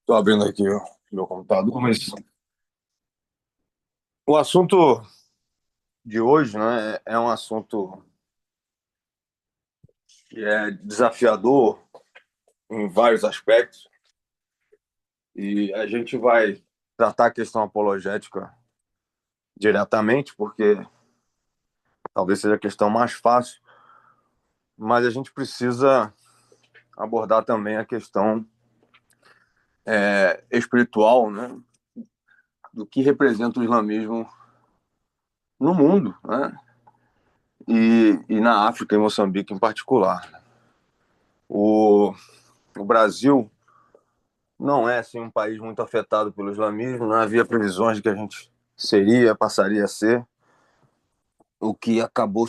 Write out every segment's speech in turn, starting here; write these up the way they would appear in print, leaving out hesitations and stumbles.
Estou abrindo aqui o meu computador, mas o assunto de hoje, né, é um assunto que é desafiador em vários aspectos e a gente vai tratar a questão apologética diretamente, porque talvez seja a questão mais fácil, mas a gente precisa abordar também a questão espiritual, né, do que representa o islamismo no mundo, né, e na África e Moçambique em particular. O, o Brasil não é assim um país muito afetado pelo islamismo, não havia previsões de que a gente passaria a ser, o que acabou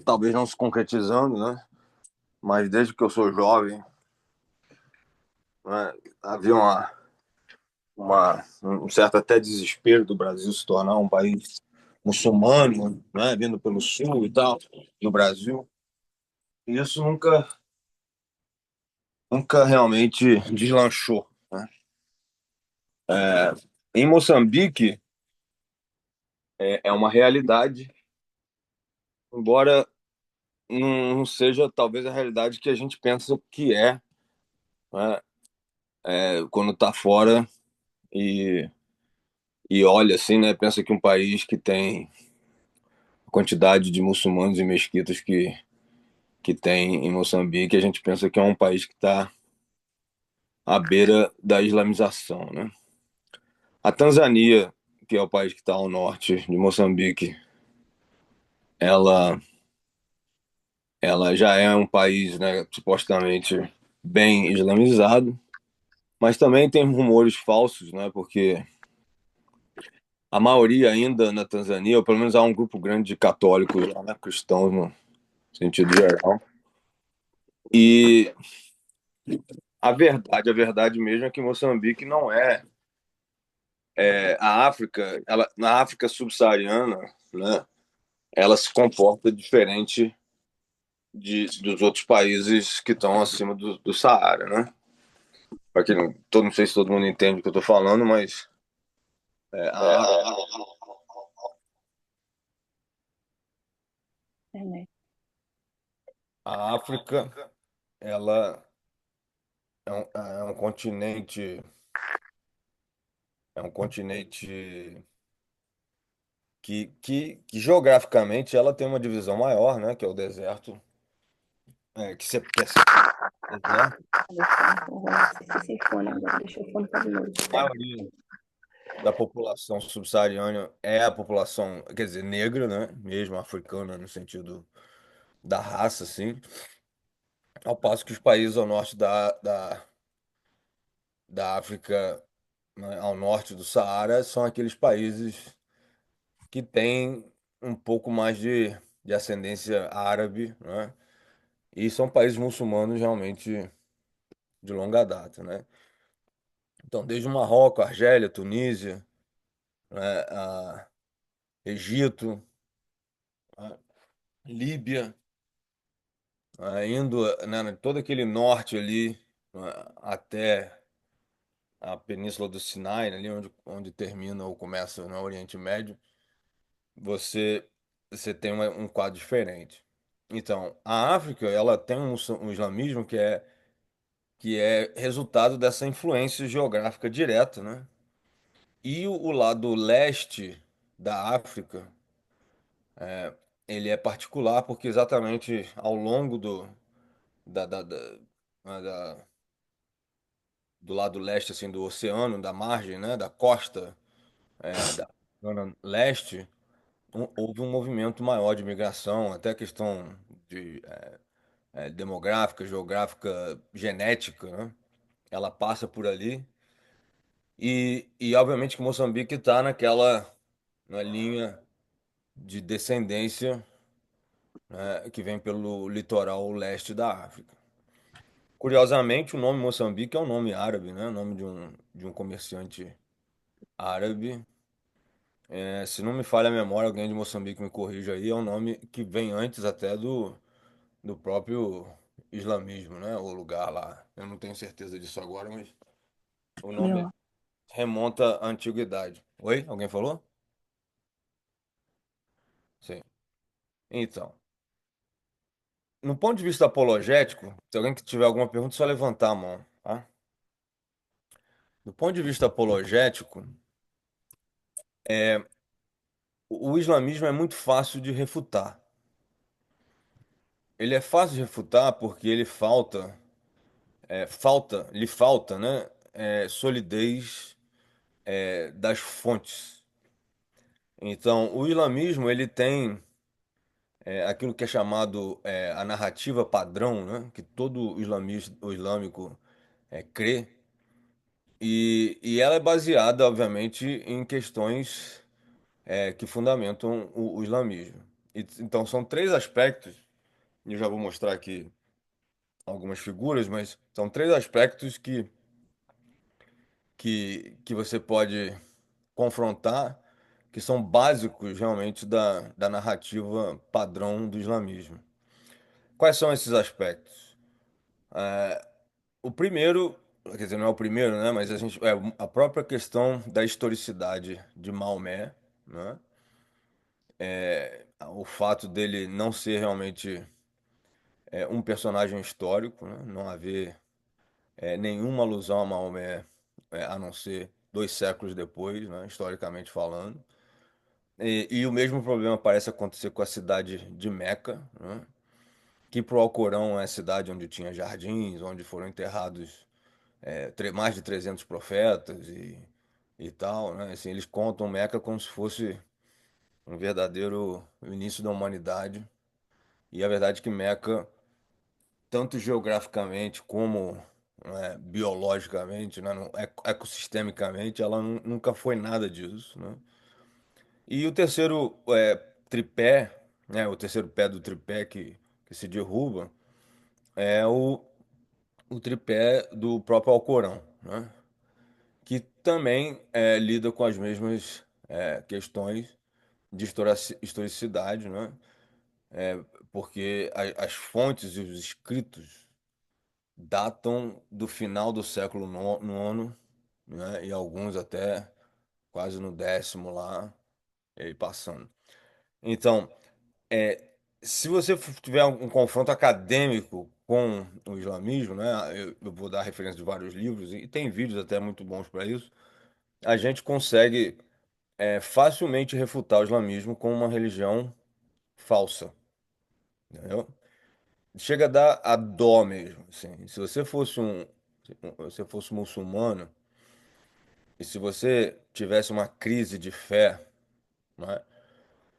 talvez não se concretizando, né? Mas desde que eu sou jovem, né, havia um certo até desespero do Brasil se tornar um país muçulmano, né, vindo pelo sul e tal, no Brasil. E isso nunca realmente deslanchou, né? Em Moçambique é uma realidade, embora não seja talvez a realidade que a gente pensa que é, né? Quando está fora e, e olha assim, né? Pensa que um país que tem a quantidade de muçulmanos e mesquitas que tem em Moçambique, a gente pensa que é um país que está à beira da islamização, né? A Tanzânia, que é o país que está ao norte de Moçambique, ela, ela já é um país, né, supostamente bem islamizado, mas também tem rumores falsos, né? Porque a maioria ainda na Tanzânia, ou pelo menos há um grupo grande de católicos lá, né, cristãos no sentido geral. E a verdade mesmo é que Moçambique não a África, na África subsaariana, né, ela se comporta diferente dos outros países que estão acima do Saara, né? Para que não sei se todo mundo entende o que eu estou falando, mas é, a, Internet. a África, ela é um continente, é um continente que geograficamente ela tem uma divisão maior, né? Que é o deserto, que é deserto. Esse fone agora, deixa o fone para de novo. A maioria da população subsaariana é a população, quer dizer, negra, né? Mesmo africana no sentido da raça, assim. Ao passo que os países ao norte da África, né, ao norte do Saara, são aqueles países que têm um pouco mais de ascendência árabe, né? E são países muçulmanos realmente de longa data, né? Então, desde o Marrocos, Argélia, Tunísia, né, Egito, né, Líbia, indo, né, todo aquele norte ali, né, até a Península do Sinai, né, ali onde termina ou começa no Oriente Médio, você, você tem um quadro diferente. Então, a África, ela tem um islamismo que é resultado dessa influência geográfica direta, né? E o lado leste da África, ele é particular porque exatamente ao longo da, da, da- da- do lado leste assim, do oceano, da margem, né, da costa da zona leste, houve um movimento maior de migração, até questão de demográfica, geográfica, genética, né? Ela passa por ali. E obviamente que Moçambique está na linha de descendência, né, que vem pelo litoral leste da África. Curiosamente, o nome Moçambique é um nome árabe, né? O nome de um comerciante árabe. Se não me falha a memória, alguém de Moçambique me corrija aí, é um nome que vem antes até do próprio islamismo, né? O lugar lá. Eu não tenho certeza disso agora, mas. O E nome ó, remonta à antiguidade. Oi? Alguém falou? Sim. Então, no ponto de vista apologético, se alguém que tiver alguma pergunta, é só levantar a mão, tá? Do ponto de vista apologético, o islamismo é muito fácil de refutar. Ele é fácil de refutar porque lhe falta, né, solidez, das fontes. Então, o islamismo ele tem aquilo que é chamado a narrativa padrão, né, que todo o islâmico crê, e ela é baseada, obviamente, em questões que fundamentam o islamismo. Então, são três aspectos, e eu já vou mostrar aqui algumas figuras, mas são três aspectos que você pode confrontar, que são básicos realmente da narrativa padrão do islamismo. Quais são esses aspectos? O primeiro, quer dizer, não é o primeiro, né? Mas a própria questão da historicidade de Maomé, né? O fato dele não ser realmente um personagem histórico, né? Não haver nenhuma alusão a Maomé, a não ser 2 séculos depois, né? Historicamente falando. E o mesmo problema parece acontecer com a cidade de Meca, né? Que para o Alcorão é a cidade onde tinha jardins, onde foram enterrados mais de 300 profetas e tal, né? Assim, eles contam Meca como se fosse um verdadeiro início da humanidade. E a verdade é que Meca, tanto geograficamente como biologicamente, né, ecossistemicamente, ela nunca foi nada disso, né? E o terceiro tripé, né, o terceiro pé do tripé que se derruba é o tripé do próprio Alcorão, né? Que também lida com as mesmas questões de historicidade, né? Porque as fontes e os escritos datam do final do século nono, né? E alguns até quase no décimo lá, e aí passando. Então, é, se você tiver um confronto acadêmico com o islamismo, né? Eu vou dar referência de vários livros e tem vídeos até muito bons para isso. A gente consegue facilmente refutar o islamismo como uma religião falsa, entendeu? Chega a dar a dó mesmo, assim. Se você fosse muçulmano e se você tivesse uma crise de fé, né,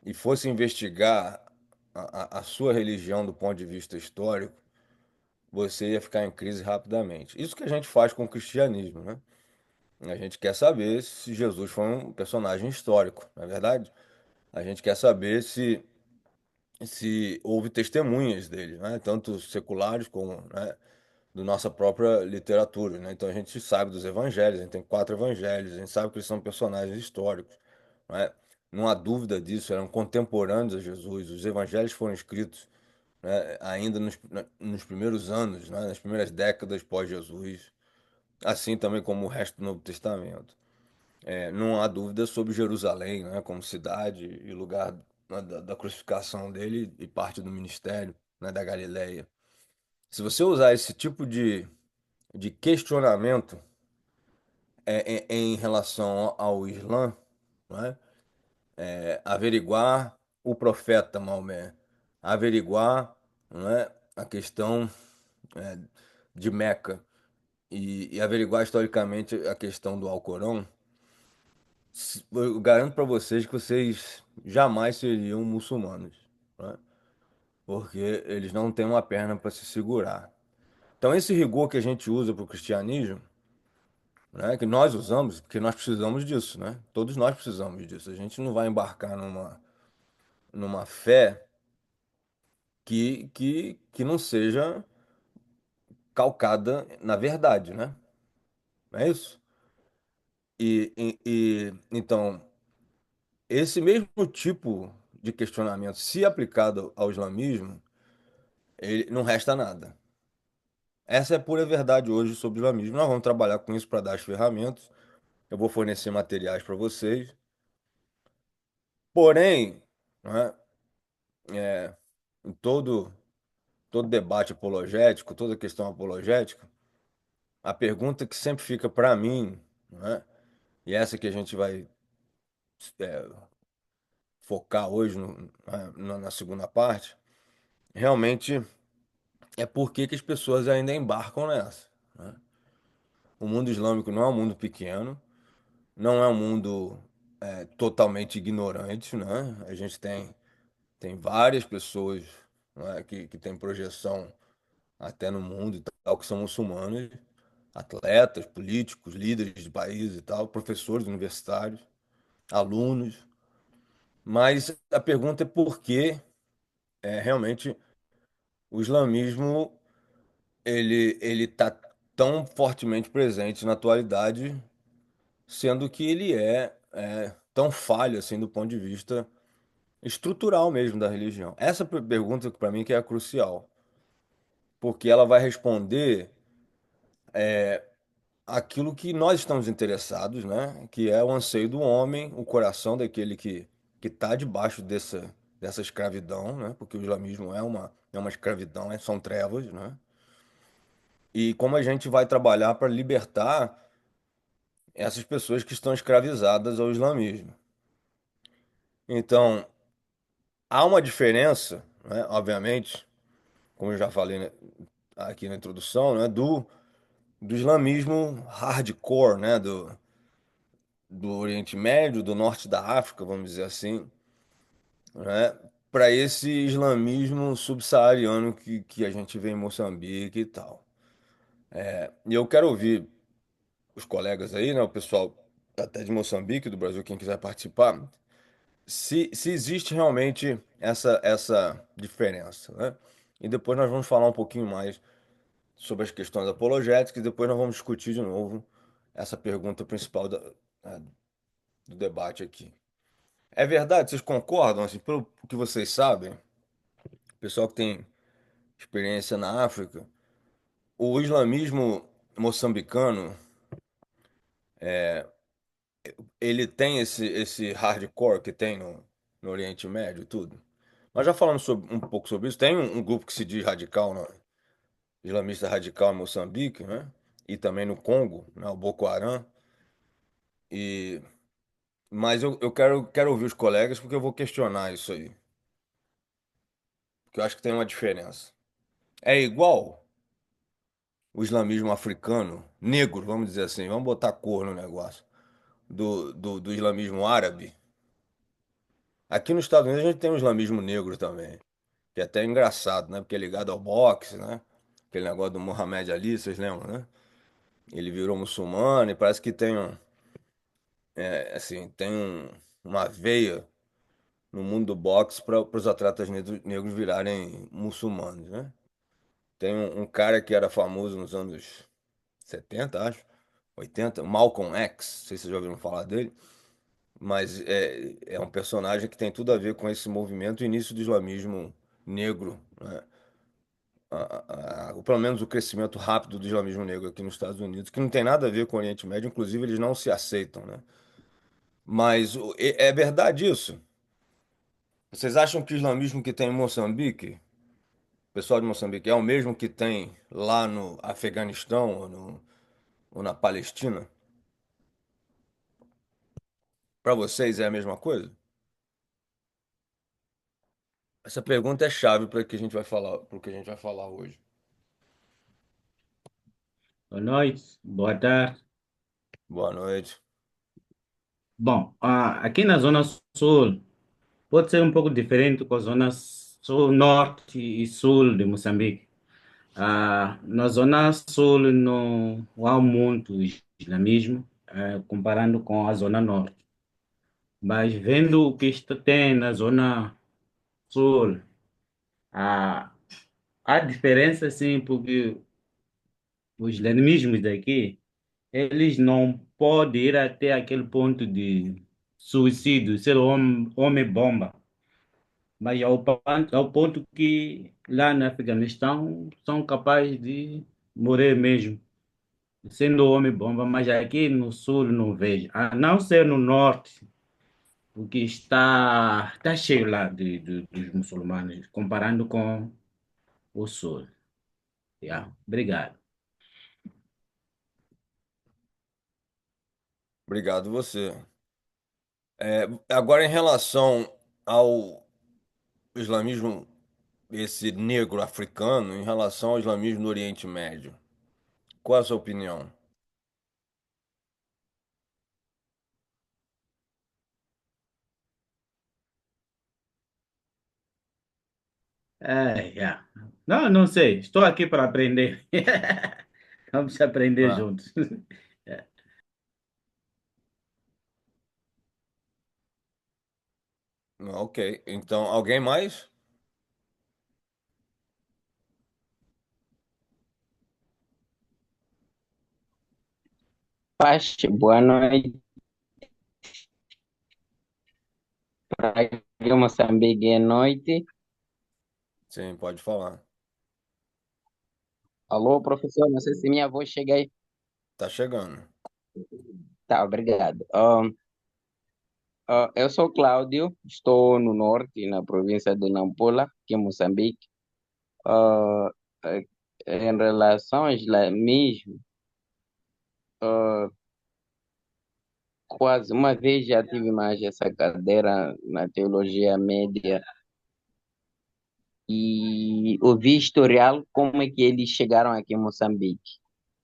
e fosse investigar a sua religião do ponto de vista histórico, você ia ficar em crise rapidamente. Isso que a gente faz com o cristianismo, né? A gente quer saber se Jesus foi um personagem histórico, não é verdade? A gente quer saber se houve testemunhas dele, né? Tanto seculares como, né, da nossa própria literatura, né? Então a gente sabe dos evangelhos, a gente tem 4 evangelhos, a gente sabe que eles são personagens históricos, né? Não há dúvida disso, eram contemporâneos a Jesus. Os evangelhos foram escritos, né, ainda nos primeiros anos, né, nas primeiras décadas pós-Jesus, assim também como o resto do Novo Testamento. Não há dúvida sobre Jerusalém, né, como cidade e lugar, né, da crucificação dele e parte do ministério, né, da Galileia. Se você usar esse tipo de questionamento em relação ao Islã, né, averiguar o profeta Maomé, averiguar, né, a questão é, de Meca e averiguar historicamente a questão do Alcorão, eu garanto para vocês que vocês jamais seriam muçulmanos, né? Porque eles não têm uma perna para se segurar. Então, esse rigor que a gente usa para o cristianismo, né, que nós usamos, porque nós precisamos disso, né? Todos nós precisamos disso. A gente não vai embarcar numa fé que não seja calcada na verdade, né? Não é isso? Então, esse mesmo tipo de questionamento, se aplicado ao islamismo, ele não resta nada. Essa é a pura verdade hoje sobre o islamismo. Nós vamos trabalhar com isso para dar as ferramentas. Eu vou fornecer materiais para vocês. Porém, né, em todo debate apologético, toda questão apologética, a pergunta que sempre fica para mim, né, e essa que a gente vai é, focar hoje na segunda parte, realmente é por que que as pessoas ainda embarcam nessa, né? O mundo islâmico não é um mundo pequeno, não é um mundo totalmente ignorante, né? A gente tem várias pessoas, né, que têm projeção até no mundo e tal, que são muçulmanos, atletas, políticos, líderes de países e tal, professores universitários, alunos. Mas a pergunta é por que realmente o islamismo ele está tão fortemente presente na atualidade, sendo que ele é tão falho assim do ponto de vista estrutural mesmo da religião. Essa pergunta para mim que é a crucial, porque ela vai responder aquilo que nós estamos interessados, né? Que é o anseio do homem, o coração daquele que está debaixo dessa escravidão, né? Porque o islamismo é uma escravidão, né? São trevas, né? E como a gente vai trabalhar para libertar essas pessoas que estão escravizadas ao islamismo. Então, há uma diferença, né? Obviamente, como eu já falei, né, aqui na introdução, né? Do islamismo hardcore, né? Do Oriente Médio, do norte da África, vamos dizer assim, né, para esse islamismo subsaariano que a gente vê em Moçambique e tal. E eu quero ouvir os colegas aí, né, o pessoal até de Moçambique, do Brasil, quem quiser participar, se existe realmente essa diferença, né? E depois nós vamos falar um pouquinho mais sobre as questões apologéticas e depois nós vamos discutir de novo essa pergunta principal né, do debate aqui. É verdade? Vocês concordam? Assim, pelo que vocês sabem, o pessoal que tem experiência na África, o islamismo moçambicano, ele tem esse hardcore que tem no Oriente Médio e tudo. Nós já falamos um pouco sobre isso. Tem um grupo que se diz radical, né? Islamista radical em Moçambique, né? E também no Congo, né? O Boko Haram. E, mas eu quero ouvir os colegas porque eu vou questionar isso aí. Porque eu acho que tem uma diferença. É igual o islamismo africano, negro, vamos dizer assim, vamos botar cor no negócio, do islamismo árabe. Aqui nos Estados Unidos a gente tem um islamismo negro também, que é até engraçado, né? Porque é ligado ao boxe, né? Aquele negócio do Muhammad Ali, vocês lembram, né? Ele virou muçulmano e parece que assim, uma veia no mundo do boxe para os atletas negros virarem muçulmanos, né? Tem um cara que era famoso nos anos 70, acho, 80, Malcolm X, não sei se vocês já ouviram falar dele, mas é um personagem que tem tudo a ver com esse movimento, o início do islamismo negro, né? Pelo menos o crescimento rápido do islamismo negro aqui nos Estados Unidos, que não tem nada a ver com o Oriente Médio, inclusive eles não se aceitam, né? Mas é verdade isso? Vocês acham que o islamismo que tem em Moçambique, o pessoal de Moçambique, é o mesmo que tem lá no Afeganistão ou na Palestina? Para vocês é a mesma coisa? Essa pergunta é chave para o que a gente vai falar, para o que a gente vai falar hoje. Boa noite, boa tarde. Boa noite. Bom, aqui na Zona Sul pode ser um pouco diferente com a Zona Sul, Norte e Sul de Moçambique. Na Zona Sul não há muito islamismo, comparando com a Zona Norte. Mas vendo o que isto tem na Zona Sul, há, há diferença sim, porque os islamismos daqui eles não podem ir até aquele ponto de suicídio, ser homem-bomba. Mas ao ponto que lá no Afeganistão são capazes de. morrer mesmo, sendo homem-bomba, mas aqui no sul não vejo. A não ser no norte, porque está cheio lá dos muçulmanos, comparando com o sul. Yeah. Obrigado. Obrigado você. Agora, em relação ao islamismo, esse negro africano, em relação ao islamismo no Oriente Médio, qual é a sua opinião? Yeah. Não, não sei. Estou aqui para aprender. Vamos aprender Ah, juntos. ok. Então, alguém mais? Paz, boa noite para Moçambique, é noite. Sim, pode falar. Alô, professor, não sei se minha voz chega aí. Tá chegando. Tá, obrigado. Eu sou Cláudio, estou no norte, na província de Nampula, aqui em Moçambique. Ah, eh, em relação ao islamismo, ah, quase uma vez já tive mais essa cadeira na teologia média e ouvi historial como é que eles chegaram aqui em Moçambique.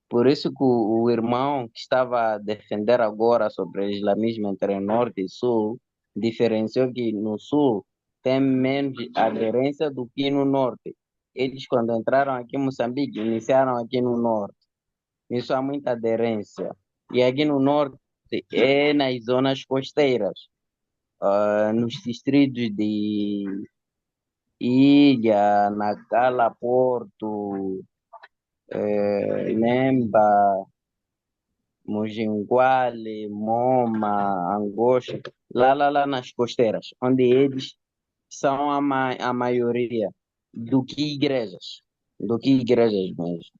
Por isso que o irmão que estava a defender agora sobre o islamismo entre norte e sul, diferenciou que no sul tem menos aderência do que no norte. Eles, quando entraram aqui em Moçambique, iniciaram aqui no norte. Isso há muita aderência. E aqui no norte é nas zonas costeiras, nos distritos de Ilha, Nacala, Porto, Nemba, Mojinguale, Moma, Angoche, lá nas costeiras, onde eles são a maioria do que igrejas mesmo.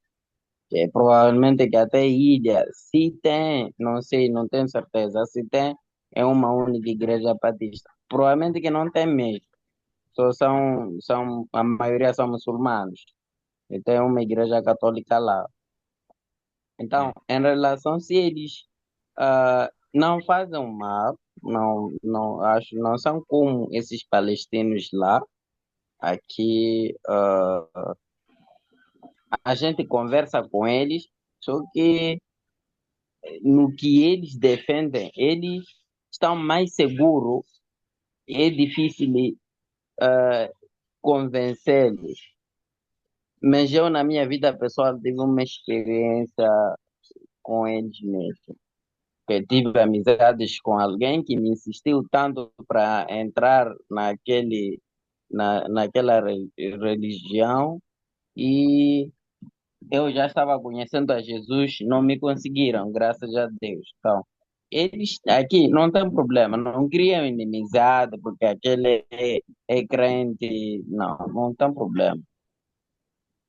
Provavelmente que até ilha, se tem, não sei, não tenho certeza, se tem, é uma única igreja batista. Provavelmente que não tem mesmo, a maioria são muçulmanos, e tem uma igreja católica lá. Então, Hum. em relação se eles não fazem o mal, não acho, não são como esses palestinos lá. Aqui a gente conversa com eles, só que no que eles defendem, eles estão mais seguros. É difícil convencê-los. Mas eu, na minha vida pessoal, tive uma experiência com eles mesmo. Eu tive amizades com alguém que me insistiu tanto para entrar naquela religião e eu já estava conhecendo a Jesus, não me conseguiram, graças a Deus. Então, eles aqui não tem problema, não criam inimizade porque aquele é crente, não tem problema.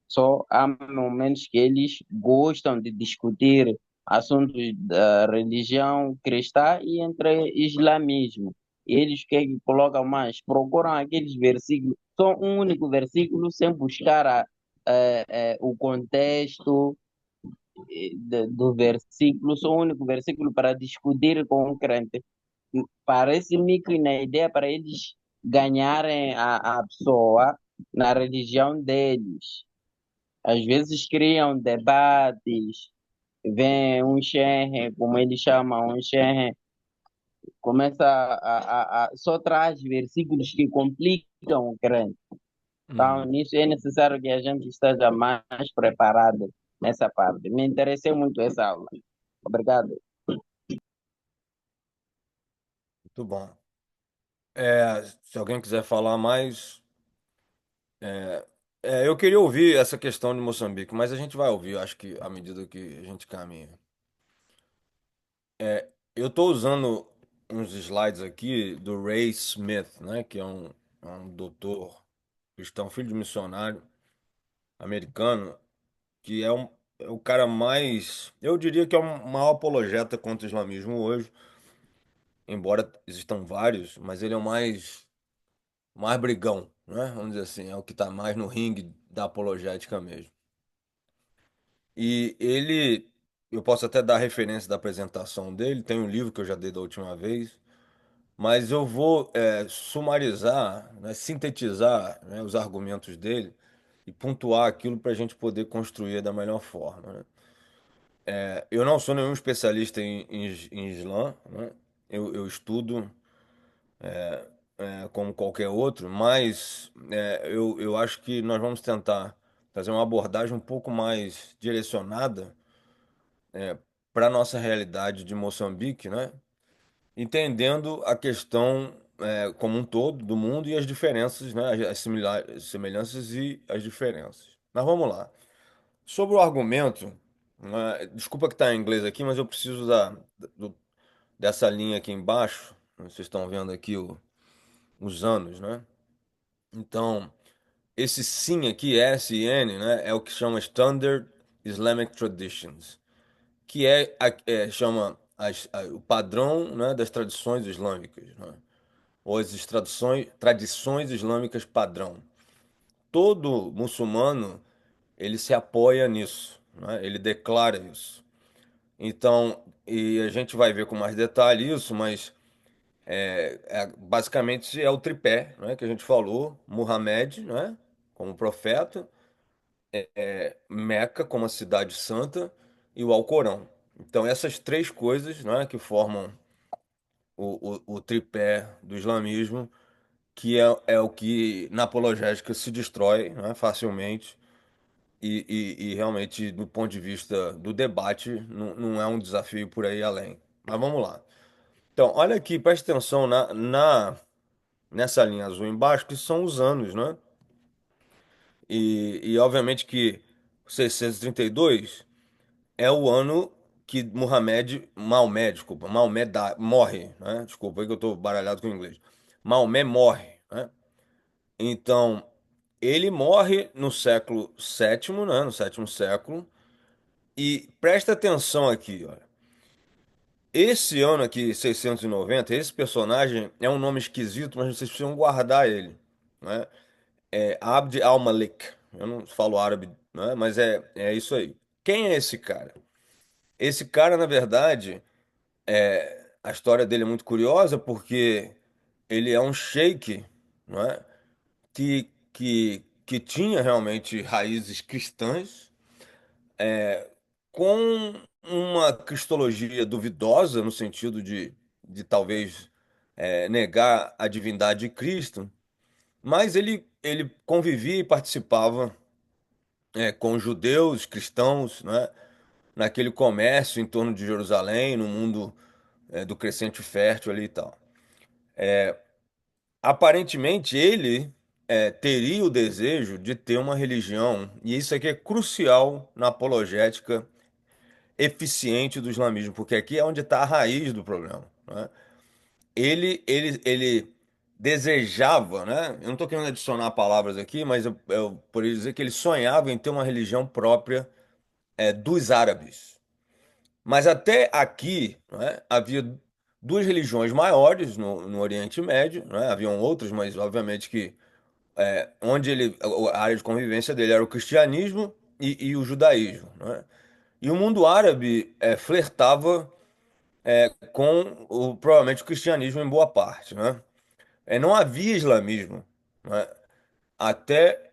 Só há momentos que eles gostam de discutir assuntos da religião cristã e entre islamismo. Eles que colocam mais, procuram aqueles versículos, só um único versículo sem buscar o contexto do versículo, só um único versículo para discutir com o crente. Parece-me que na ideia para eles ganharem a pessoa na religião deles. Às vezes criam debates, vem um xerre, como eles chamam, um xerre, começa só traz versículos que complicam o crente. Então, Uhum. nisso é necessário que a gente esteja mais preparado nessa parte. Me interessei muito essa aula. Obrigado. Muito bom. Se alguém quiser falar mais, eu queria ouvir essa questão de Moçambique, mas a gente vai ouvir, eu acho que à medida que a gente caminha. Eu estou usando uns slides aqui do Ray Smith, né, que é um doutor cristão, filho de missionário americano, que é o cara mais, eu diria que é o maior apologeta contra o islamismo hoje, embora existam vários, mas ele é o mais brigão, né? Vamos dizer assim, é o que está mais no ringue da apologética mesmo. E ele, eu posso até dar referência da apresentação dele, tem um livro que eu já dei da última vez, mas eu vou sumarizar, né, sintetizar, né, os argumentos dele e pontuar aquilo para a gente poder construir da melhor forma, né? Eu não sou nenhum especialista em Islã, né? Eu estudo como qualquer outro, mas eu acho que nós vamos tentar fazer uma abordagem um pouco mais direcionada para a nossa realidade de Moçambique, né? Entendendo a questão como um todo do mundo e as diferenças, né? As semelhanças e as diferenças. Mas vamos lá. Sobre o argumento, né, desculpa que está em inglês aqui, mas eu preciso do- dessa linha aqui embaixo. Vocês estão vendo aqui os anos, né? Então, esse SIN aqui, S-I-N, né, é o que chama Standard Islamic Traditions, que chama o padrão, né, das tradições islâmicas, né? Ou as tradições islâmicas padrão. Todo muçulmano ele se apoia nisso, né? Ele declara isso. Então, e a gente vai ver com mais detalhe isso, mas basicamente é o tripé, né, que a gente falou, Muhammad, né, como profeta, Meca como a cidade santa e o Alcorão. Então, essas três coisas, né, que formam o tripé do islamismo, que é o que na apologética se destrói, né, facilmente. E realmente, do ponto de vista do debate, não é um desafio por aí além. Mas vamos lá. Então, olha aqui, preste atenção nessa linha azul embaixo, que são os anos, né? E obviamente que 632 é o ano que Maomé, desculpa, morre, né? Desculpa aí que eu tô baralhado com o inglês. Maomé morre, né? Então, ele morre no século sétimo, né? No sétimo século. E presta atenção aqui, olha. Esse ano aqui, 690, esse personagem é um nome esquisito, mas vocês precisam guardar ele, né? É Abd al-Malik. Eu não falo árabe, né? Mas é isso aí. Quem é esse cara? Esse cara, na verdade, a história dele é muito curiosa porque ele é um sheik, não é? Que tinha realmente raízes cristãs, com uma cristologia duvidosa, no sentido de talvez negar a divindade de Cristo, mas ele convivia e participava com judeus, cristãos, né, naquele comércio em torno de Jerusalém, no mundo do crescente fértil ali e tal. Aparentemente, ele teria o desejo de ter uma religião, e isso aqui é crucial na apologética eficiente do islamismo, porque aqui é onde está a raiz do problema, né? Ele desejava, né? Eu não estou querendo adicionar palavras aqui, mas eu poderia dizer que ele sonhava em ter uma religião própria dos árabes. Mas até aqui, né, havia duas religiões maiores no Oriente Médio, né? Haviam outras, mas obviamente que onde a área de convivência dele era o cristianismo e o judaísmo, né? E o mundo árabe flertava com provavelmente o cristianismo em boa parte, né? Não havia islamismo, né? Até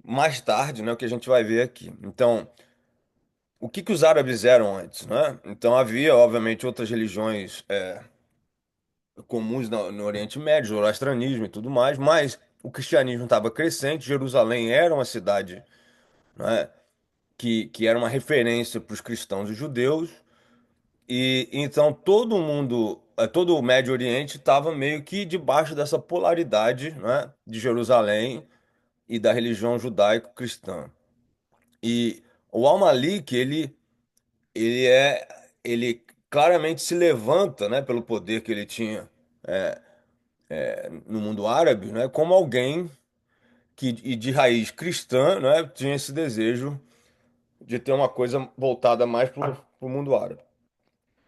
mais tarde, né? O que a gente vai ver aqui. Então, o que os árabes eram antes, né? Então havia, obviamente, outras religiões comuns no Oriente Médio, zoroastranismo e tudo mais, mas o cristianismo estava crescente. Jerusalém era uma cidade, né, que era uma referência para os cristãos e judeus. E então todo mundo, todo o Médio Oriente estava meio que debaixo dessa polaridade, né, de Jerusalém e da religião judaico-cristã. E o Al-Malik, ele claramente se levanta, né, pelo poder que ele tinha no mundo árabe, né, como alguém que e de raiz cristã, né, tinha esse desejo de ter uma coisa voltada mais para o mundo árabe.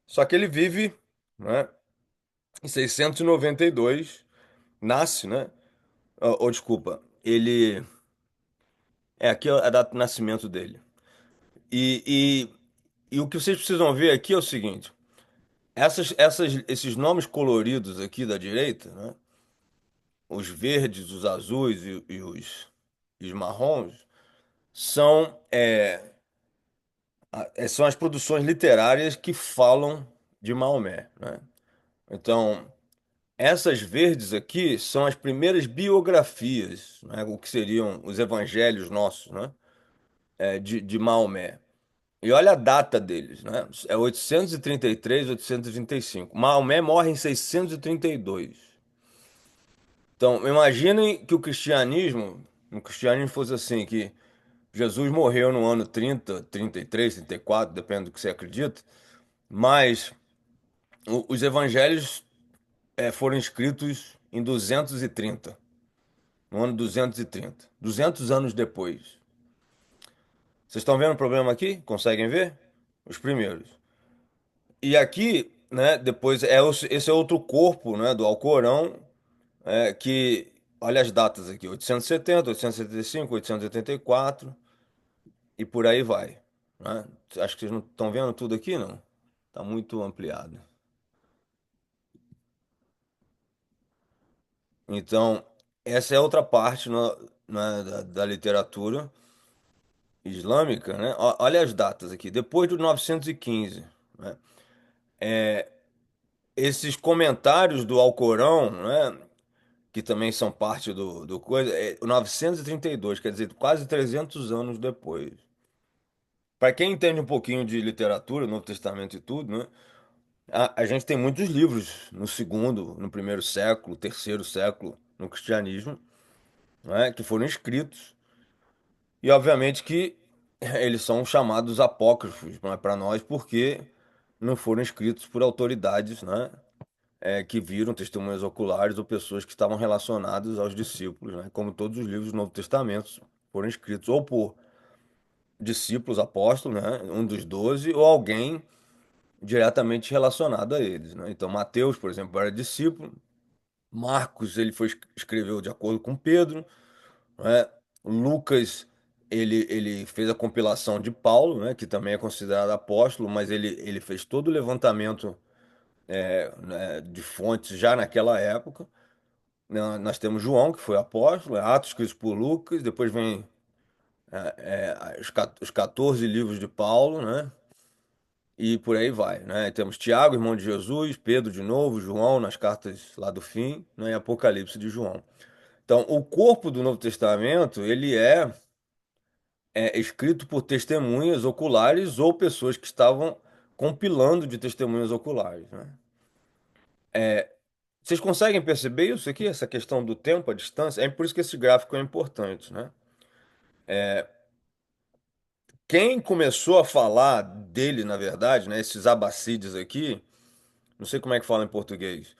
Só que ele vive, né, em 692, nasce, né? Ou desculpa, ele. Aqui é a data de nascimento dele. E, e o que vocês precisam ver aqui é o seguinte: esses nomes coloridos aqui da direita, né? Os verdes, os azuis e os marrons, são, são as produções literárias que falam de Maomé, né? Então, essas verdes aqui são as primeiras biografias, né? O que seriam os evangelhos nossos, né? De Maomé. E olha a data deles, né? É 833, 835. Maomé morre em 632. Então, imaginem que o cristianismo fosse assim, que Jesus morreu no ano 30, 33, 34, depende do que você acredita, mas os evangelhos foram escritos em 230, no ano 230, 200 anos depois. Vocês estão vendo o problema aqui? Conseguem ver? Os primeiros. E aqui, né, depois esse é outro corpo, né, do Alcorão, que olha as datas aqui, 870, 875, 884 e por aí vai, né? Acho que vocês não estão vendo tudo aqui, não? Está muito ampliado. Então, essa é outra parte da literatura islâmica, né? Olha as datas aqui. Depois do 915, né? Esses comentários do Alcorão, né? Que também são parte do coisa, é 932, quer dizer, quase 300 anos depois. Para quem entende um pouquinho de literatura, Novo Testamento e tudo, né? A gente tem muitos livros no segundo, no primeiro século, terceiro século, no cristianismo, né? Que foram escritos. E obviamente que eles são chamados apócrifos, não é para nós, porque não foram escritos por autoridades, né? Que viram testemunhas oculares ou pessoas que estavam relacionadas aos discípulos, né? Como todos os livros do Novo Testamento foram escritos ou por discípulos, apóstolos, né? Um dos 12, ou alguém diretamente relacionado a eles, né? Então, Mateus, por exemplo, era discípulo. Marcos, ele escreveu de acordo com Pedro, né? Lucas, ele fez a compilação de Paulo, né? Que também é considerado apóstolo, mas ele fez todo o levantamento, né, de fontes já naquela época. Nós temos João, que foi apóstolo, Atos escritos por Lucas, depois vem os 14 livros de Paulo, né? E por aí vai, né? Temos Tiago, irmão de Jesus, Pedro de novo, João nas cartas lá do fim, né? E Apocalipse de João. Então, o corpo do Novo Testamento, ele é escrito por testemunhas oculares ou pessoas que estavam compilando de testemunhas oculares, né? Vocês conseguem perceber isso aqui, essa questão do tempo, a distância? É por isso que esse gráfico é importante, né? Quem começou a falar dele, na verdade, né? Esses abássides aqui, não sei como é que fala em português,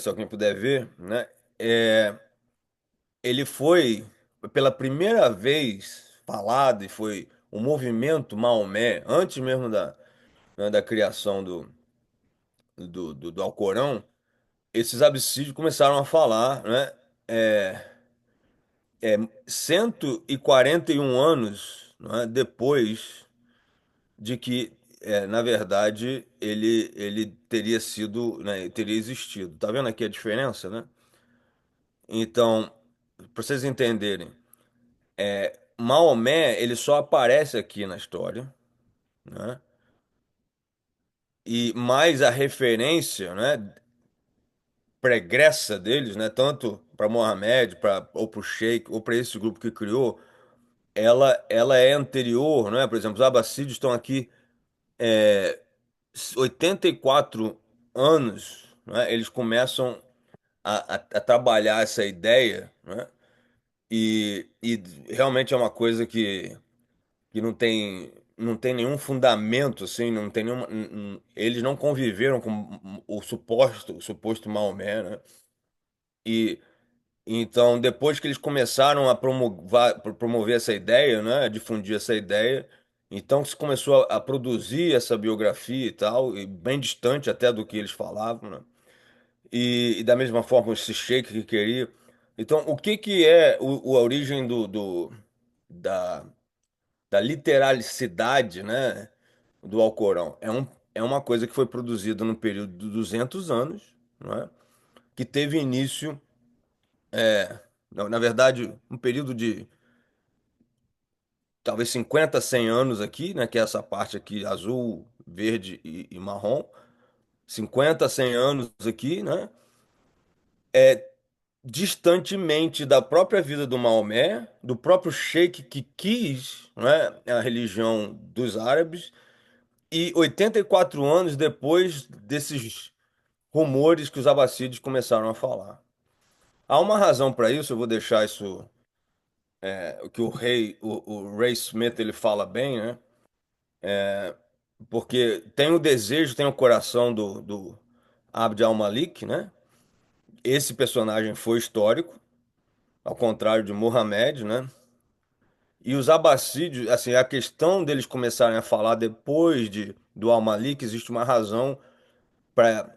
se alguém puder ver, né? É, ele foi pela primeira vez falado e foi o movimento Maomé, antes mesmo né, da criação do Alcorão, esses abissídios começaram a falar, né? É, 141 anos, né, depois de que, na verdade, ele teria sido, né, teria existido. Tá vendo aqui a diferença, né? Então, para vocês entenderem, Maomé, ele só aparece aqui na história, né? E mais a referência, né, pregressa deles, né, tanto para Mohamed, ou para o Sheikh, ou para esse grupo que criou, ela é anterior, né? Por exemplo, os abacídeos estão aqui 84 anos, né? Eles começam a trabalhar essa ideia, né? E realmente é uma coisa que não tem nenhum fundamento, assim, não tem nenhuma, eles não conviveram com o suposto Maomé, né? E então, depois que eles começaram a promover essa ideia, né, a difundir essa ideia, Então se começou a produzir essa biografia e tal, e bem distante até do que eles falavam, né? E da mesma forma esse sheik que queria. Então, o que que é a origem da, da literalicidade, né, do Alcorão? É uma coisa que foi produzida no período de 200 anos, não é? Que teve início, na verdade, um período de talvez 50, 100 anos aqui, né, que é essa parte aqui azul, verde e marrom. 50, 100 anos aqui, né? Distantemente da própria vida do Maomé, do próprio sheik que quis, né, a religião dos árabes, e 84 anos depois desses rumores que os abássides começaram a falar. Há uma razão para isso, eu vou deixar isso, o que o Ray Smith ele fala bem, né? Porque tem o desejo, tem o coração do Abd al-Malik, né? Esse personagem foi histórico, ao contrário de Muhammad, né? E os abássides, assim, a questão deles começarem a falar depois do Al-Malik, existe uma razão para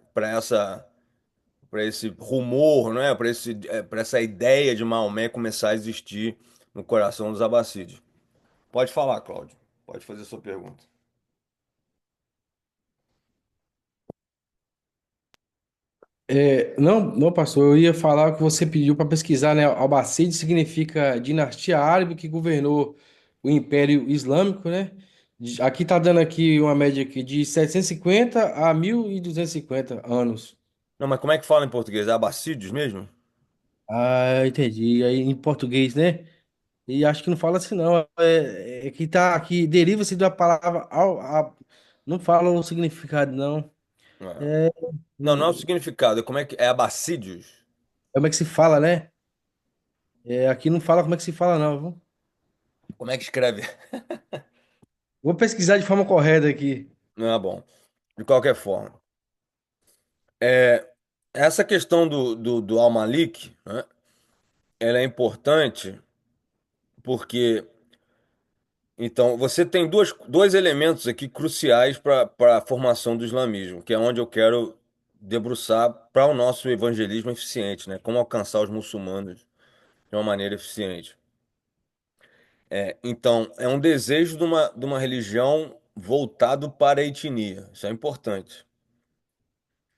para esse rumor, né? Para essa ideia de Maomé começar a existir no coração dos abássides. Pode falar, Cláudio. Pode fazer a sua pergunta. Não, pastor, eu ia falar que você pediu para pesquisar, né? Albaceide significa dinastia árabe que governou o Império Islâmico, né? Aqui tá dando aqui uma média aqui de 750 a 1250 anos. Não, mas como é que fala em português? É abássides mesmo? Ah, entendi. Aí em português, né? E acho que não fala assim, não. É que tá aqui, deriva-se da palavra não fala o significado, não. É. É, Não, não é o significado. É como é que é abássides? como é que se fala, né? Aqui não fala como é que se fala, não, viu? Como é que escreve? Vou pesquisar de forma correta aqui. Não é bom. De qualquer forma. É, essa questão do Al-Malik, né, ela é importante porque, então, você tem dois elementos aqui cruciais para a formação do islamismo, que é onde eu quero debruçar para o nosso evangelismo eficiente, né? Como alcançar os muçulmanos de uma maneira eficiente. Então, é um desejo de uma religião voltado para a etnia. Isso é importante.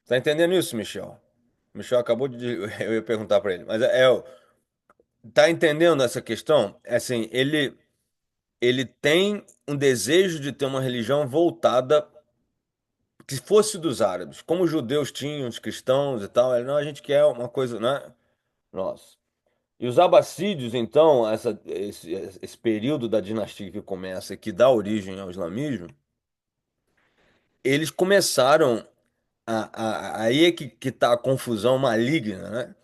Tá entendendo isso, Michel? Michel acabou de. Eu ia perguntar para ele, mas tá entendendo essa questão? É assim, ele tem um desejo de ter uma religião voltada que fosse dos árabes, como os judeus tinham, os cristãos e tal. Ele, não, a gente quer uma coisa, né? Nossa. E os abássides, então, esse período da dinastia que começa, que dá origem ao islamismo, eles começaram aí é que tá a confusão maligna, né?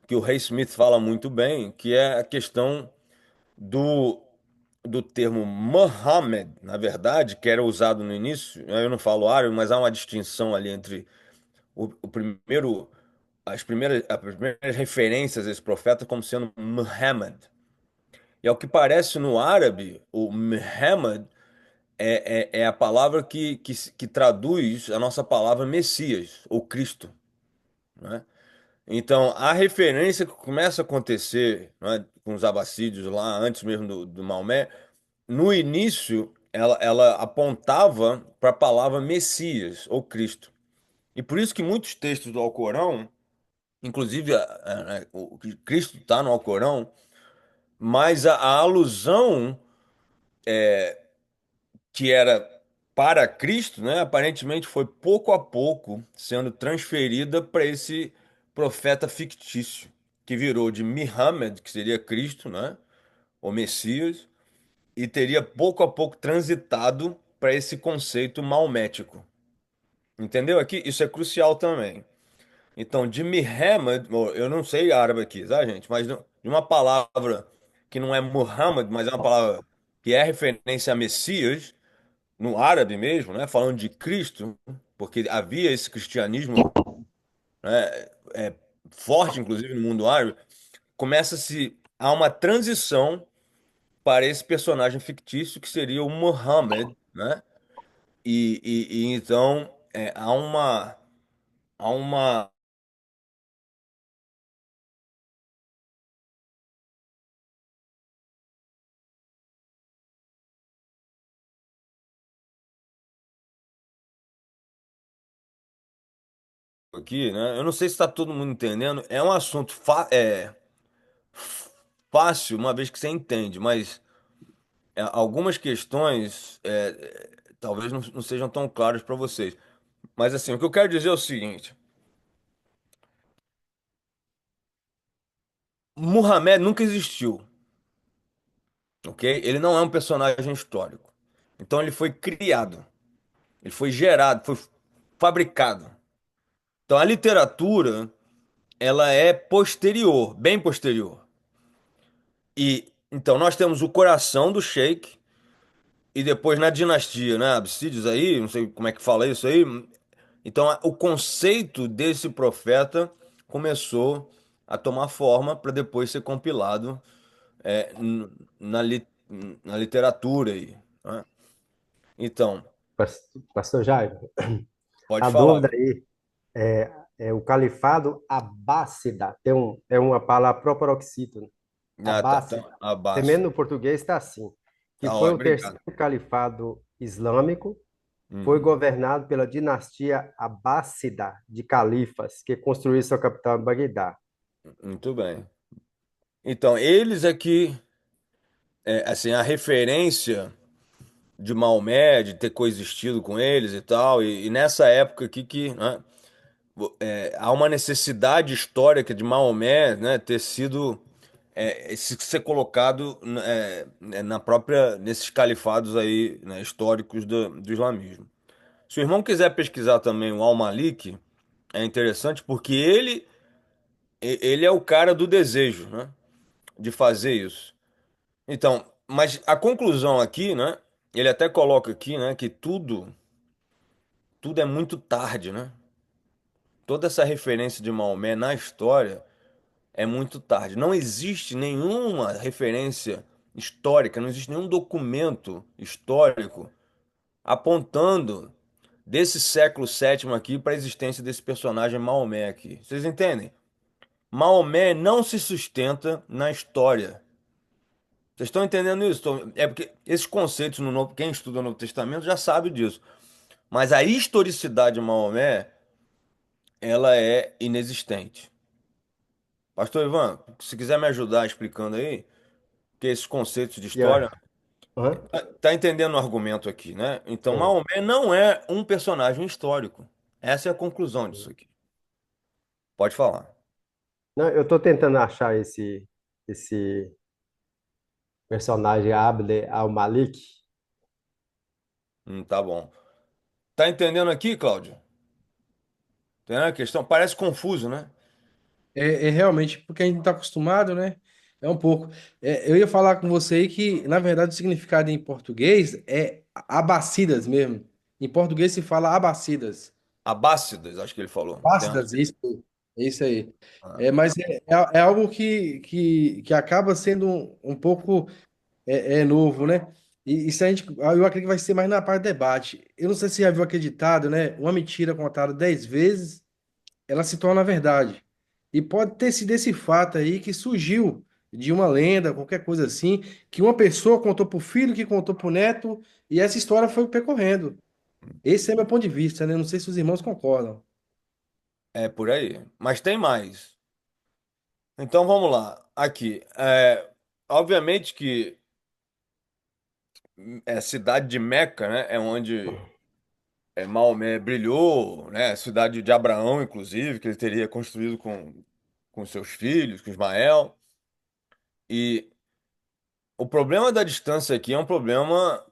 Que o Ray Smith fala muito bem, que é a questão do, do termo Muhammad, na verdade, que era usado no início. Eu não falo árabe, mas há uma distinção ali entre o primeiro, as primeiras referências a esse profeta como sendo Muhammad. E ao que parece no árabe, o Muhammad é a palavra que traduz a nossa palavra Messias, ou Cristo, né? Então, a referência que começa a acontecer, né, com os abássides lá, antes mesmo do Maomé, no início, ela apontava para a palavra Messias ou Cristo. E por isso que muitos textos do Alcorão, inclusive o Cristo está no Alcorão, mas a alusão que era para Cristo, né, aparentemente foi pouco a pouco sendo transferida para esse profeta fictício, que virou de Muhammad, que seria Cristo, né, o Messias, e teria pouco a pouco transitado para esse conceito maomético. Entendeu aqui? Isso é crucial também. Então, de Muhammad, eu não sei árabe aqui, tá, gente? Mas de uma palavra que não é Muhammad, mas é uma palavra que é referência a Messias, no árabe mesmo, né? Falando de Cristo, porque havia esse cristianismo, né, forte, inclusive, no mundo árabe, começa-se a uma transição para esse personagem fictício que seria o Muhammad, né? E então há uma aqui, né? Eu não sei se está todo mundo entendendo. É um assunto fácil, uma vez que você entende, mas algumas questões talvez não sejam tão claras para vocês. Mas assim, o que eu quero dizer é o seguinte: Muhammad nunca existiu, ok? Ele não é um personagem histórico. Então ele foi criado, ele foi gerado, foi fabricado. Então a literatura, ela é posterior, bem posterior. E então nós temos o coração do Sheik e depois na dinastia, né, Absídios aí, não sei como é que fala isso aí. Então o conceito desse profeta começou a tomar forma para depois ser compilado é, n- na, li- na literatura aí, né? Então, Pastor Jairo, pode a falar. dúvida aí é o califado Abássida, é uma palavra proparoxítona, Ah, tá, Abássida. abaixo. Também no português está assim, que Tá foi ótimo, o terceiro obrigado. califado islâmico, foi Uhum, governado pela dinastia Abássida de califas, que construiu sua capital em Bagdá. muito bem. Então, eles aqui, assim, a referência de Maomé, de ter coexistido com eles e tal, e nessa época aqui que, né, há uma necessidade histórica de Maomé, né, ter sido ser colocado na própria nesses califados aí, né, históricos do islamismo. Se o irmão quiser pesquisar também o Al-Malik, é interessante porque ele é o cara do desejo, né, de fazer isso. Então, mas a conclusão aqui, né, ele até coloca aqui, né, que tudo é muito tarde, né? Toda essa referência de Maomé na história é muito tarde. Não existe nenhuma referência histórica, não existe nenhum documento histórico apontando desse século sétimo aqui para a existência desse personagem Maomé aqui. Vocês entendem? Maomé não se sustenta na história. Vocês estão entendendo isso? É porque esses conceitos no Novo, quem estuda o Novo Testamento já sabe disso. Mas a historicidade de Maomé, ela é inexistente. Pastor Ivan, se quiser me ajudar explicando aí, que esses conceitos de E a- história, Aham, tá entendendo o argumento aqui, né? Então, sim. Maomé não é um personagem histórico. Essa é a conclusão disso aqui. Pode falar. Não, eu estou tentando achar esse personagem Abd al-Malik. Tá bom. Tá entendendo aqui, Cláudio? Entendendo a questão? Parece confuso, né? É realmente porque a gente não está acostumado, né? É um pouco. Eu ia falar com você aí que, na verdade, o significado em português é abacidas mesmo. Em português se fala abacidas. Abássidas, acho que ele falou. Abacidas, isso aí. Ah, É algo que acaba sendo um pouco novo, né? E se a gente, eu acredito que vai ser mais na parte do debate. Eu não sei se você já viu aquele ditado, né? Uma mentira contada 10 vezes ela se torna verdade. E pode ter sido esse fato aí que surgiu de uma lenda, qualquer coisa assim, que uma pessoa contou para o filho, que contou para o neto, e essa história foi percorrendo. Esse é meu ponto de vista, né? Não sei se os irmãos concordam. é por aí. Mas tem mais. Então vamos lá. Aqui. Obviamente que a cidade de Meca, né? É onde Maomé brilhou, né? A cidade de Abraão, inclusive, que ele teria construído com seus filhos, com Ismael. E o problema da distância aqui é um problema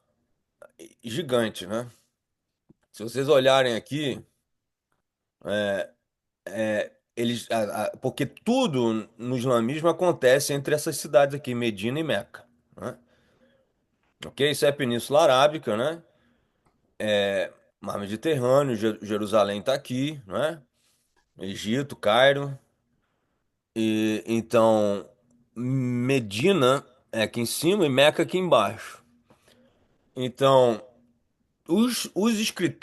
gigante, né? Se vocês olharem aqui, porque tudo no islamismo acontece entre essas cidades aqui, Medina e Meca, né? Ok? Isso é a Península Arábica, né? Mar Mediterrâneo, Jerusalém está aqui, né? Egito, Cairo. E então Medina é aqui em cima e Meca aqui embaixo. Então, os escritores